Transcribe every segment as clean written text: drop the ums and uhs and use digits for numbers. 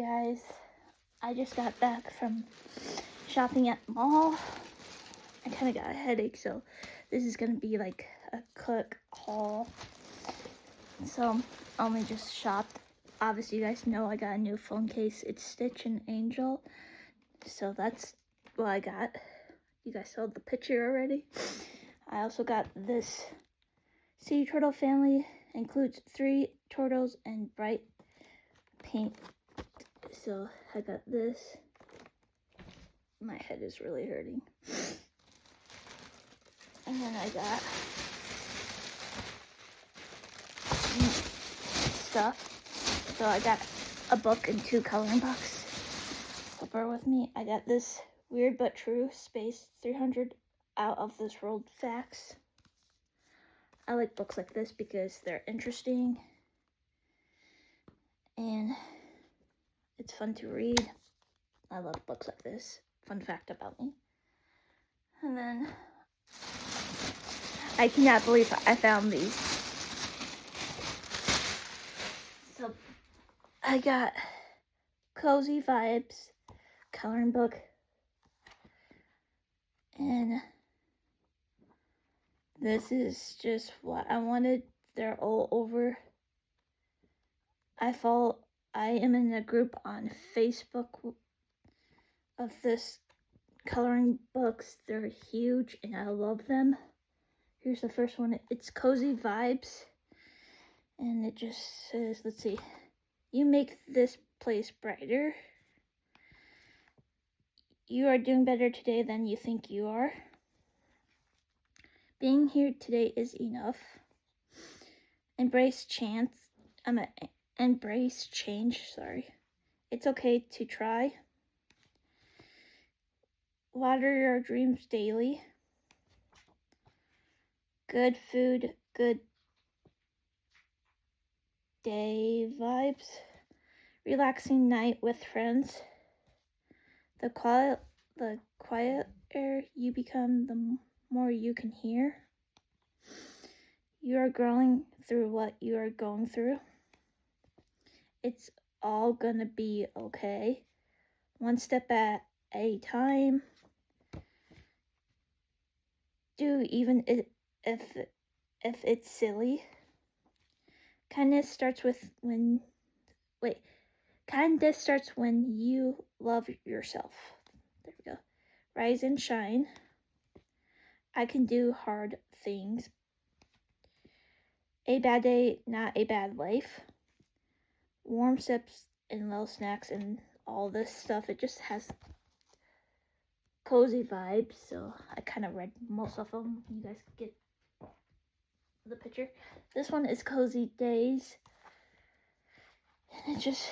Guys, I just got back from shopping at the mall. I kind of got a headache, so this is gonna be like a quick haul. So I only just shopped. Obviously, you guys know I got a new phone case. It's Stitch and Angel, so that's what I got. You guys saw the picture already. I also got this sea turtle family. Includes 3 turtles and bright paint. So I got this. My head is really hurting. And then I got stuff. So I got a book and 2 coloring books. So bear with me. I got this Weird But True Space 300 Out of This World Facts. I like books like this because they're interesting and it's fun to read. I love books like this. Fun fact about me. And then I cannot believe I found these. So I got Cozy Vibes coloring book, and this is just what I wanted. They're all over. I am in a group on Facebook of this coloring books. They're huge and I love them. Here's the first one. It's Cozy Vibes, and it just says, let's see, you make this place brighter. You are doing better today than you think you are. Being here today is enough. Embrace change. Sorry. It's okay to try. Water your dreams daily. Good food, good day vibes. Relaxing night with friends. The quieter you become, the more you can hear. You are growing through what you are going through. It's all gonna be okay. One step at a time. Do even if it's silly. Kindness starts when you love yourself. There we go. Rise and shine. I can do hard things. A bad day, not a bad life. Warm sips and little snacks and all this stuff. It just has cozy vibes, so I kind of read most of them. You guys get the picture. This one is Cozy Days, and it's just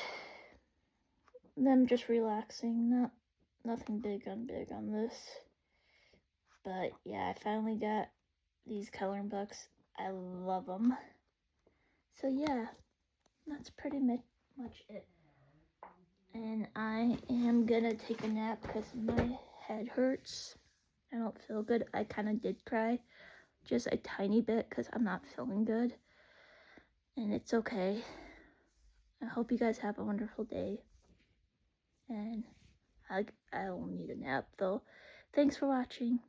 them just relaxing. Nothing big on this, but yeah, I finally got these coloring books. I love them. So yeah, that's pretty much it. And I am gonna take a nap because my head hurts. I don't feel good. I kind of did cry just a tiny bit because I'm not feeling good, and it's okay. I hope you guys have a wonderful day, and I'll need a nap though. Thanks for watching.